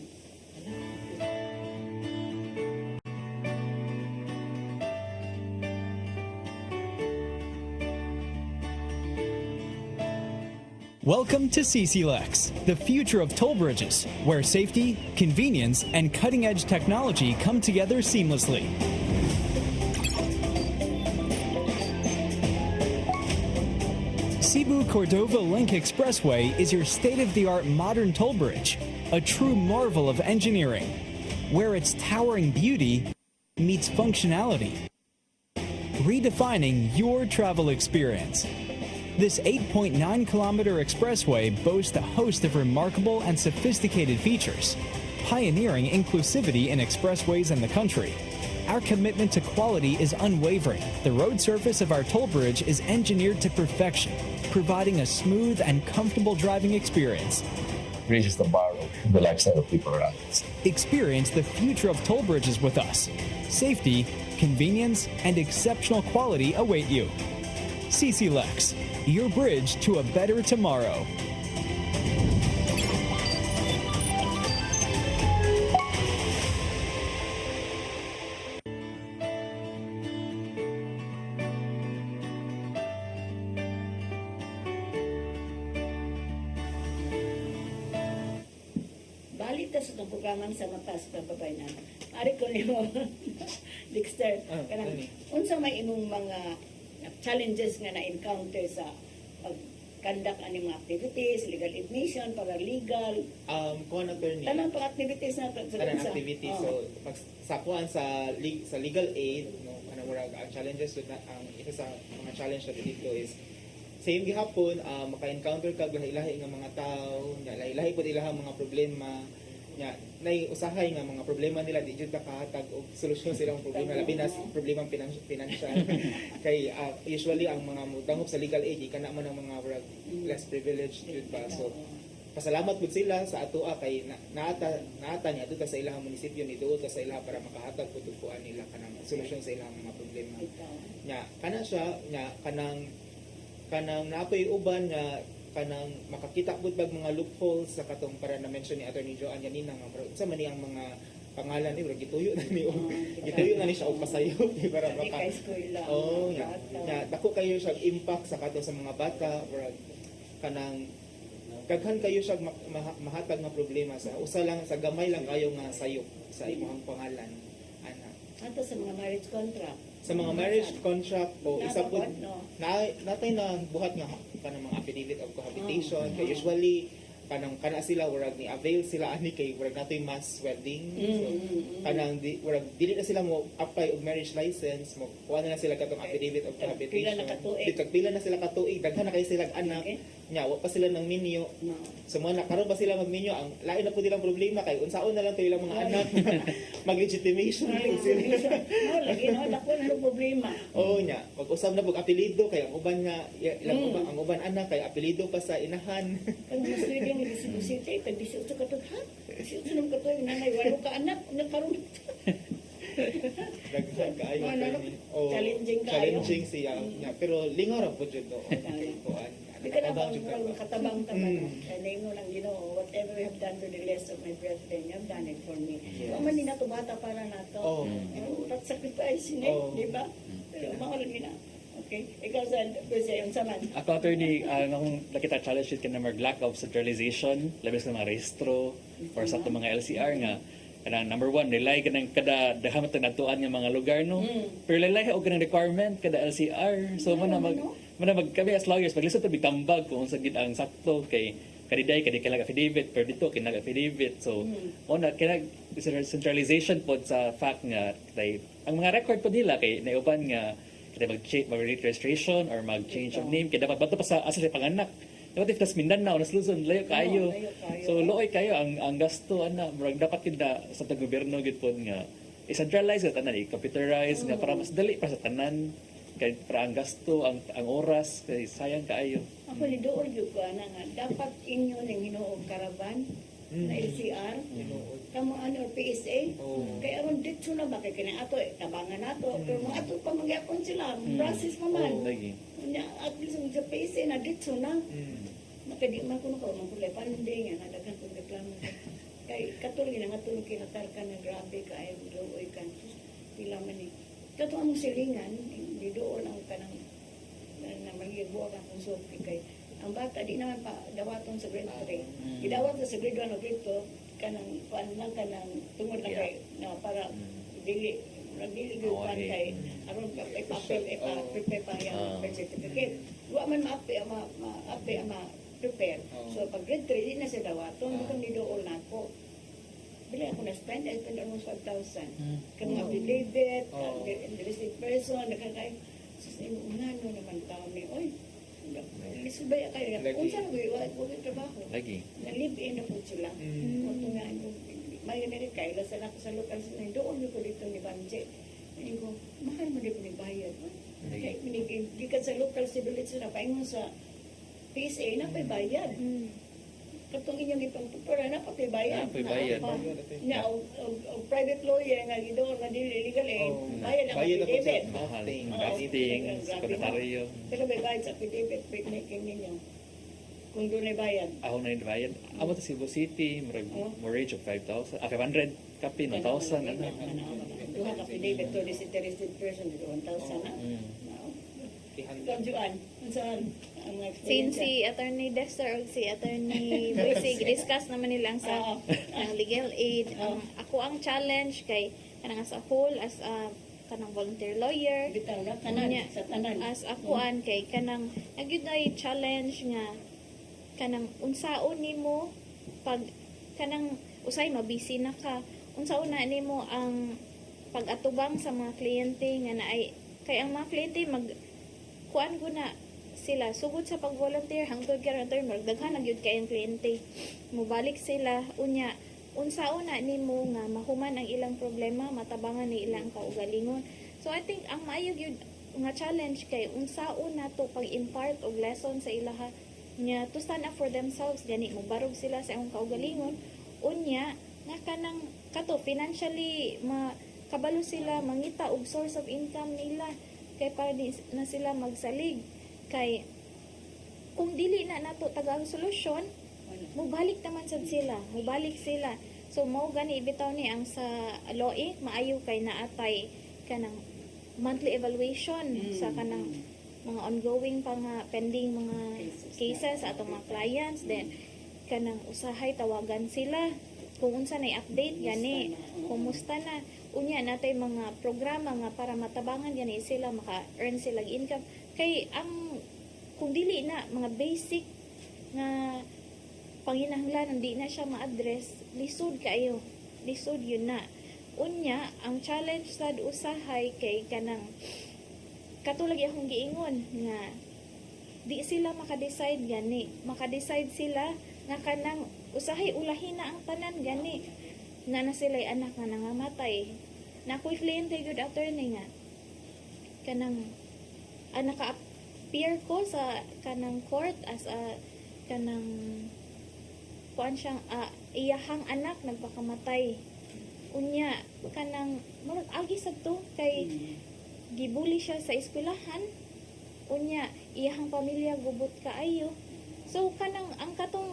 Welcome to CC-Lex, the future of toll bridges, where safety, convenience, and cutting-edge technology come together seamlessly. Cebu-Cordova Link Expressway is your state-of-the-art modern toll bridge, a true marvel of engineering, where its towering beauty meets functionality, redefining your travel experience. This 8.9-kilometer expressway boasts a host of remarkable and sophisticated features, pioneering inclusivity in expressways in the country. Our commitment to quality is unwavering. The road surface of our toll bridge is engineered to perfection, providing a smooth and comfortable driving experience. Raises the bar of the lifestyle of people around us. Experience the future of toll bridges with us. Safety, convenience, and exceptional quality await you. CC-Lex, your bridge to a better tomorrow. Balik ta sa itong programa sa Matas Kababayan. Ari ko nimo, Dexter, kanang unsa may imong mga challenges nga na-encounter sa pag-conduct ani mga activities, legal admission, paralegal, Kuan attorney. tanang pang-activities na sa Kanang activities. So pag sa kuan sa legal aid, no, kanang murag ang challenges with ang isa sa mga challenge na dito is same gihapon, maka-encounter ka lahi-lahi nga mga tao, lahi-lahi pud ilahang mga problema. Nya nay usahay nga mga problema nila di jud nakahatag og solusyon silang problema labi na problema financial kay usually ang mga mudangop sa legal aid kana man ang mga less privileged jud ba. So pasalamat pud sila sa atoa kay naata niya adto sa ilang munisipyo ni duot sa ilang para makahatag pud og kuan nila kanang solusyon sa ilang mga problema. Nya kana siya nya kanang napoy uban nga kanang makakita pud bag mga loopholes sa katong para na mention ni Attorney Joanne yanina nga sa man ang mga pangalan ni gituyo na ni gituyo na ni siya og pasayop para maka nya dako kayo siya impact sa katong sa mga bata or kanang kaghan kayo siya mahatag nga problema sa usa lang sa gamay lang kayo nga sayop sa imong pangalan ana ato sa mga marriage contract. Sa mga marriage contract o isa po natay na buhat nga kanang mga affidavit of cohabitation kay usually kanang kana sila warag ni avail sila ani kay warag natoy mass wedding so kanang warag dili na sila mo apply og marriage license mo kuha na sila katong affidavit of cohabitation pila na sila katuig daghan na kay sila anak nya wa pa sila nang minyo so mo karon ba sila magminyo ang lain na pud ilang problema kay unsaon na lang to ilang mga anak mag legitimation lagi no dako na problema nya mag-usab na pug apelyido kay ang uban nga ilang uban ang uban anak kay apelyido pa sa inahan ang bisig-bisig kay bisig sa katog ha bisig sa nang katog nanay walo ka anak nagkaroon daghan kaayo challenging siya pero lingaw ra pud jud do kuan katabang name mo lang whatever we have done to the rest of my brethren you have done it for me man ni nato bata para nato that sacrifice ni di ba mahal nila. Okay, ikaw sa yung saman. Ako attorney, akong nakita challenge ka na lack of centralization, labis sa mga rehistro or sa mga LCR nga kanang number one, rely ka ng kada dahamat na natuan nga mga lugar no. Pero rely og kanang requirement kada LCR. So man kami as lawyers maglisod ta bitambag kung unsa gid ang sakto kay kadiday kailang affidavit pero dito kinag affidavit. So ona kinag centralization pod sa fact nga kay ang mga record pod nila kay nauban nga kada mag-registration or mag-change of name, kaya dapat bato pa sa asa sa panganak. Dapat if tas Mindanao, nas Luzon, layo kayo. So looy kayo ang gasto ana, murag dapat kita sa gobyerno gid pod nga i-centralize at tanan i-computerize nga para mas dali para sa tanan kay para ang gasto, ang oras kay sayang kaayo. Ako ni dool gyud ko ana nga dapat inyo ning hinuog karaban na LCR kamo ano PSA kay aron dito na ba kay kini ato tabangan nato pero mo ato pa magyapon sila process pa man at least sa PSA na dito na makadi man kuno ka man kulay panding nga daghan kong reklamo kay katuloy na ngatulog kinatarka na grabe kay doy kan pila man ni kato ang silingan di doon ang kanang na magibuwa ka kung sulti kay Ang bata, di naman pa dawaton sa grade 3. Gidawat sa grade 1 o grade 2, kanang kuan lang kanang tungod lang kay na para dili gyud kuan kay aron pa prepare pa yung birth certificate. Wa man ma-apply prepare. So pag grade 3 di na sa dawaton, butang ni dool nako. Bila ako na-spend, I spend almost 5,000. Kanang affidavit, interested person, nakakay. Ngano naman kami, oy, lisubay kayo. Unsa na ko trabaho. Lagi. Na-live-in na po sila. Ito nga, may Amerika, ilasan ako sa local sila. Doon ko dito ni Banje. Hindi ko, mahal mo dito ni bayad. Kaya gikan sa local civility sila, paingon sa PSA na pa'y bayad. Katong inyong ipangpupura na pa'y bayad. Na, ang private lawyer nga gidoon nga dili legal bayad ang affidavit. Costings, sekretaryo. Pero may bayad sa affidavit, making ninyo. Kung doon ay bayad. Ako na yung bayad. Amo sa Cebu City, mortgage of 5,000. 500 kapi, 1,000. Duha ka affidavit to this interested person, 1,000 na. Ikaw, Juan, saan ang mga Since si Attorney Dexter o si Attorney Boise, discuss naman nilang sa legal aid. Ako ang challenge kay kanang as a whole, as a kanang volunteer lawyer. Sa tanan. As akuan kay kanang nagyud ay challenge nga kanang unsaon nimo pag kanang usay mabisi na ka. Unsaon na nimo ang pag-atubang sa mga kliyente nga naay kay ang mga kliyente kuan ko na sila sugod sa pag-volunteer hangtod karon term daghan na gyud kay ang kliyente mobalik sila unya unsaon na nimo nga mahuman ang ilang problema matabangan ni ilang kaugalingon. So I think ang maayo gyud nga challenge kay unsaon nato pag-impart og lesson sa ilaha nya to stand up for themselves gani mobarog sila sa imong kaugalingon unya nga kanang kato financially kabalo sila mangita og source of income nila kay para di na sila magsalig kay kung dili na nato tagang solusyon mubalik naman sad sila so mao gani bitaw ni ang sa LOE maayo kay naatay kanang monthly evaluation sa kanang mga ongoing pa nga pending mga cases sa atong mga clients then kanang usahay tawagan sila kung unsa na update gani kumusta na unya natay mga programa nga para matabangan gani sila maka-earn sila income kay ang kung dili na mga basic nga panginahanglan di na siya ma-address lisod yun na unya ang challenge sad usahay kay kanang katulad akong giingon nga di sila maka-decide sila nga kanang usahay ulahin na ang tanan gani na sila'y anak nga nangamatay na ako'y kliyente good attorney nga kanang naka-appear ko sa kanang court as a kanang kuan siyang iyahang anak nagpakamatay unya kanang murag agi sad to kay gibuli siya sa eskwelahan unya iyahang pamilya gubot kaayo so kanang ang katong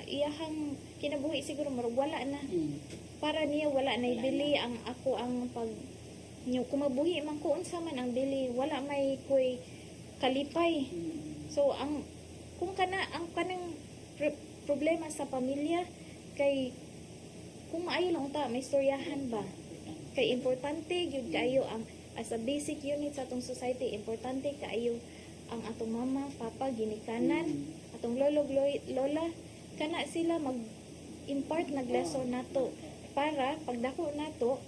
iyahang kinabuhi siguro murag wala na para niya wala na ibili ang ako ang pag niyo kumabuhi man ko unsa man ang dili wala may koy kalipay so ang kung ang kanang problema sa pamilya kay kung maayo lang ta may istoryahan ba kay importante gyud kaayo ang as a basic unit sa atong society importante kaayo ang atong mama papa ginikanan atong lola kana sila mag-impart nag lesson nato para pagdako nato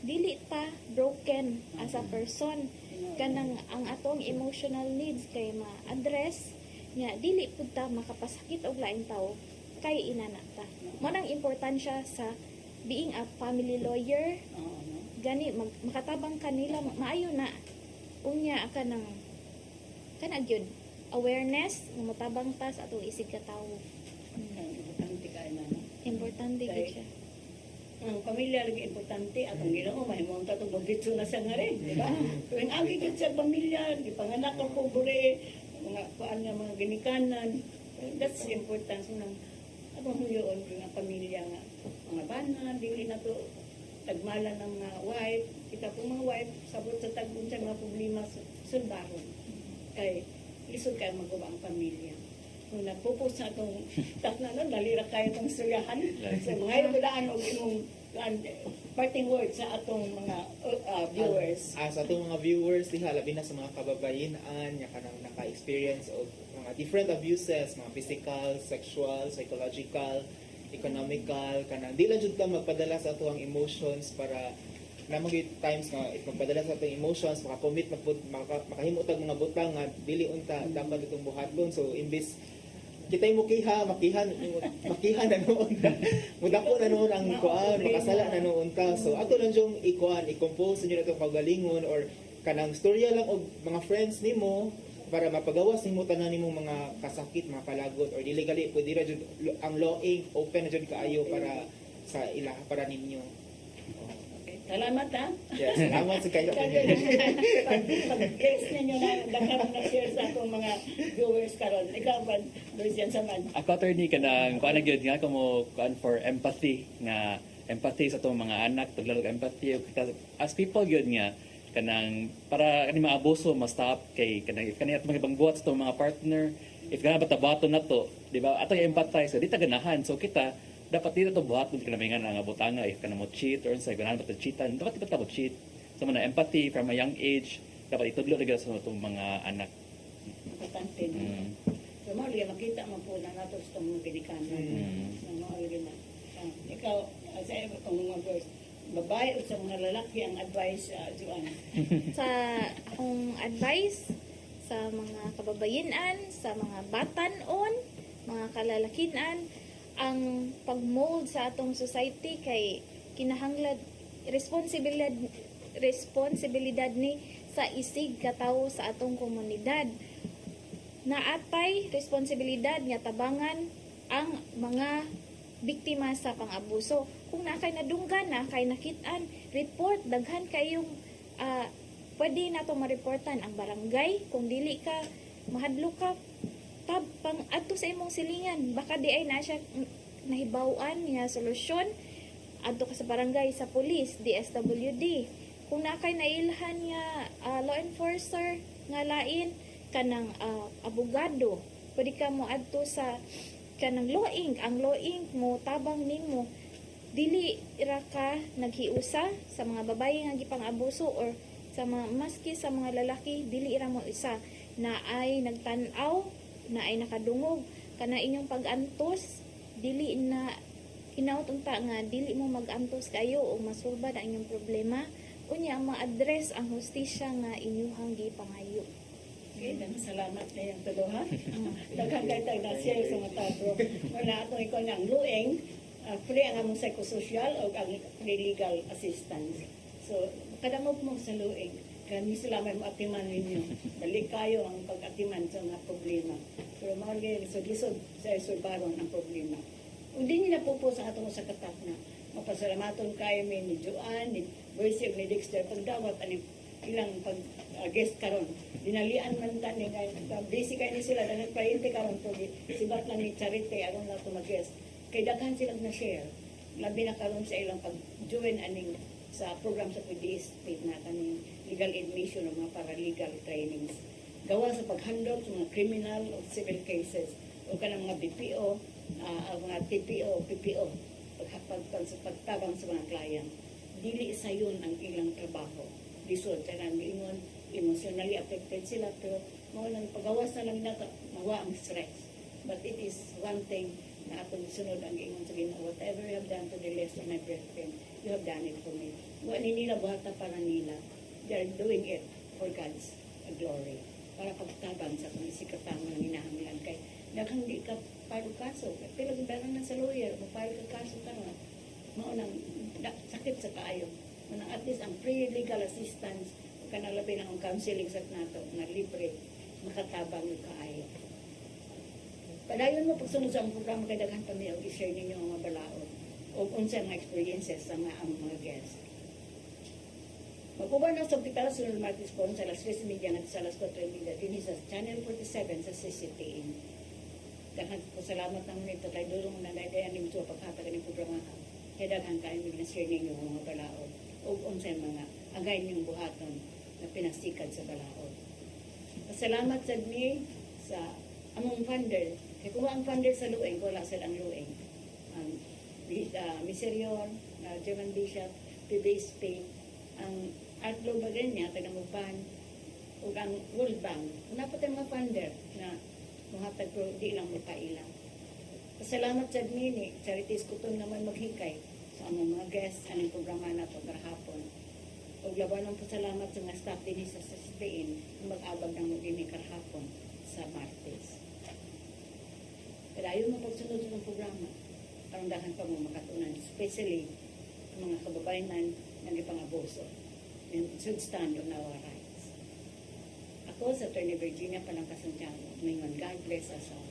dili ta broken as a person kanang ang atong emotional needs kay ma-address nga dili pud ta makapasakit og laing tawo kay inana ta mo nang importansya sa being a family lawyer gani makatabang kanila maayo na unya kanang gyud awareness nga motabang ta sa atong isig ka tawo importante gyud siya ang pamilya lagi importante atong Ginoo mahimong ta tong bagitso na sa ngare di ba kung agi gid sa pamilya di panganak ang pobre mga kuan nga mga ginikanan that's important nang atong huyon nga pamilya nga mga bana dili na to tagmala ng mga wife kita po mga wife sabot sa tag-unsang mga problema sulbaron kay lisod kay maguba ang pamilya kung nagpupos sa itong takna nun, nalira kayo itong suryahan. So, ngayon ko daan og imong parting words sa atong mga viewers. Sa atong mga viewers, diha, labi na sa mga kababayan-an, nga kanang naka-experience of mga different abuses, mga physical, sexual, psychological, economical, kanang di lang jud ta magpadala sa ato ang emotions para na mga times nga if magpadala sa atong emotions makakommit makahimo tag mga butang nga dili unta dapat itong buhaton. So imbis kitay makihan na noon mudako na noon ang kuan makasala na noon ta. So ato lang yung i-compose niyo na itong pagalingon or kanang storya lang og mga friends nimo para mapagawas nimo tanan nimo mga kasakit, mga palagot or dili gali pwede ra jud ang lawing open na jud kaayo para sa ila para ninyo. Salamat ha. Yes, salamat sa kayo. Pag-guest ninyo na daghang na-share sa akong mga viewers karon. Ikaw ba, Lucian Saman? Ako attorney kanang kuan gyud nga kamo kuan for empathy nga empathy sa tong mga anak tuglalog empathy as people gyud nga kanang para kani maabuso ma-stop kay kanang if kani at mga ibang buhat sa tong mga partner if kana batabato na to di ba ato empathize so di ta ganahan so kita dapat dito to buhat kung kanang nga butanga if kana mo cheat or sa ganahan ba cheatan dapat ta mo cheat so man empathy from a young age dapat itudlo ra sa tong mga anak Importante no. So mo liya makita mo po na nato sa mga pinikanan. Mo already na. Ikaw sa mga first babae o sa mga lalaki ang advice Joanne? Sa akong advice sa mga kababayenan, sa mga batanon, mga kalalakinan, ang pag-mold sa atong society kay kinahanglan responsibilidad ni sa isig katawo sa atong komunidad. Naatay responsibilidad nga tabangan ang mga biktima sa pang-abuso. Kung nakay nadunggan na, kay nakitaan, report, daghan kayong pwede na ito ma-reportan ang barangay. Kung dili ka, mahadlo ka, pang adto sa imong silingan. Baka di ay na siya nahibawaan nga solusyon. Adto ka sa barangay, sa police, DSWD. Kung nakay nailhan nga law enforcer, nga lain, kanang abogado, pwede ka mo adto sa kanang loing, ang loing mo tabang nimo dili ra ka naghiusa sa mga babae nga gipang-abuso or sa mga maski sa mga lalaki dili ra mo isa na ay nagtan-aw na ay nakadungog kana inyong pag-antos dili na hinaut unta nga dili mo mag-antos kayo o masulbad ang inyong problema unya ma-address ang hustisya nga inyong gipangayo. Okay, salamat na yung tulo ha. Daghang kay tag na-share sa mga tao. Wala atong ikaw ng lueng, free ang among psychosocial o ang free legal assistance. So, kadamog mo sa lueng. Kami sila may atiman ninyo. Dali kayo ang pag-atiman sa mga problema. Pero mga lisod-lisod sa isurbaron ang problema. Kung di nyo napupo sa atong sa katak na mapasalamaton kayo ni Joanne, ni Boyce, ni Dexter, pagdawat ilang pag-guest karon dinalian man ta ni kay busy kay ni sila dahil painte karon to sibat lang ni Charity aron na to mag-guest kay daghan sila na share labi na karon sa ilang pag-join aning sa program sa PDS state na kaning legal admission o mga paralegal trainings gawa sa pag-handle sa mga criminal o civil cases o kanang mga BPO mga TPO, PPO pagtabang sa mga client dili sayon ang ilang trabaho lisod kanang ingon emotionally affected sila pero mao lang pagawas na lang nato mawa ang stress but it is one thing na atong sunod ang ingon sa Ginoo whatever you have done to the least of my brethren you have done it for me wa ni nila buhata para nila they are doing it for God's glory para pagtabang sa kung sikatang ng hinahanglan kay daghang di ka palo kaso pero barang na sa lawyer mapalo ka kaso ka nga mao nang sakit sa kaayo manang at least ang free legal assistance kanalabi ng counseling sa nato na libre makatabang yung kaayo. Padayon mo pagsunod sa programa kay daghan pa niyo i-share ninyo ang mga balaod o unsa mga experiences sa mga guests. Magkuban na sa kita sunod Martis po sa alas 3:30 at sa alas 4:30 din sa Channel 47 sa CCTN. Daghan po salamat naman ito kay durong na naidayan ni Mito paghatag ng programa kay daghan kayo mag-share ninyo ang mga balaod o unsay mga agay niyong buhaton na pinasikat sa balaod. Salamat sa mi sa among funder Kaya kung ang funder sa lueng, wala silang lueng. Miserior, German Bishop, PBSP, ang Art Globe niya, Tagamupan, o ang World Bank. Una po tayong mga funder na muhatag pero di lang magpailang. Pasalamat sa Admini, Charities Kuton naman maghikay sa among mga guests, anong programa na ito karahapon. O laban ng pasalamat sa mga staff din sa Spain na mag-abag ng mag-ini karahapon sa Martes. Pero ayaw mo pagsunod sa programa, parang dahan pa mo makatunan, especially ang mga kababayanan ng ipang-abuso. And should stand on our rights. Ako sa Attorney Virginia Palangka Santiago, ngayon, God bless us all.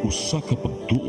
Usa ka pagtuo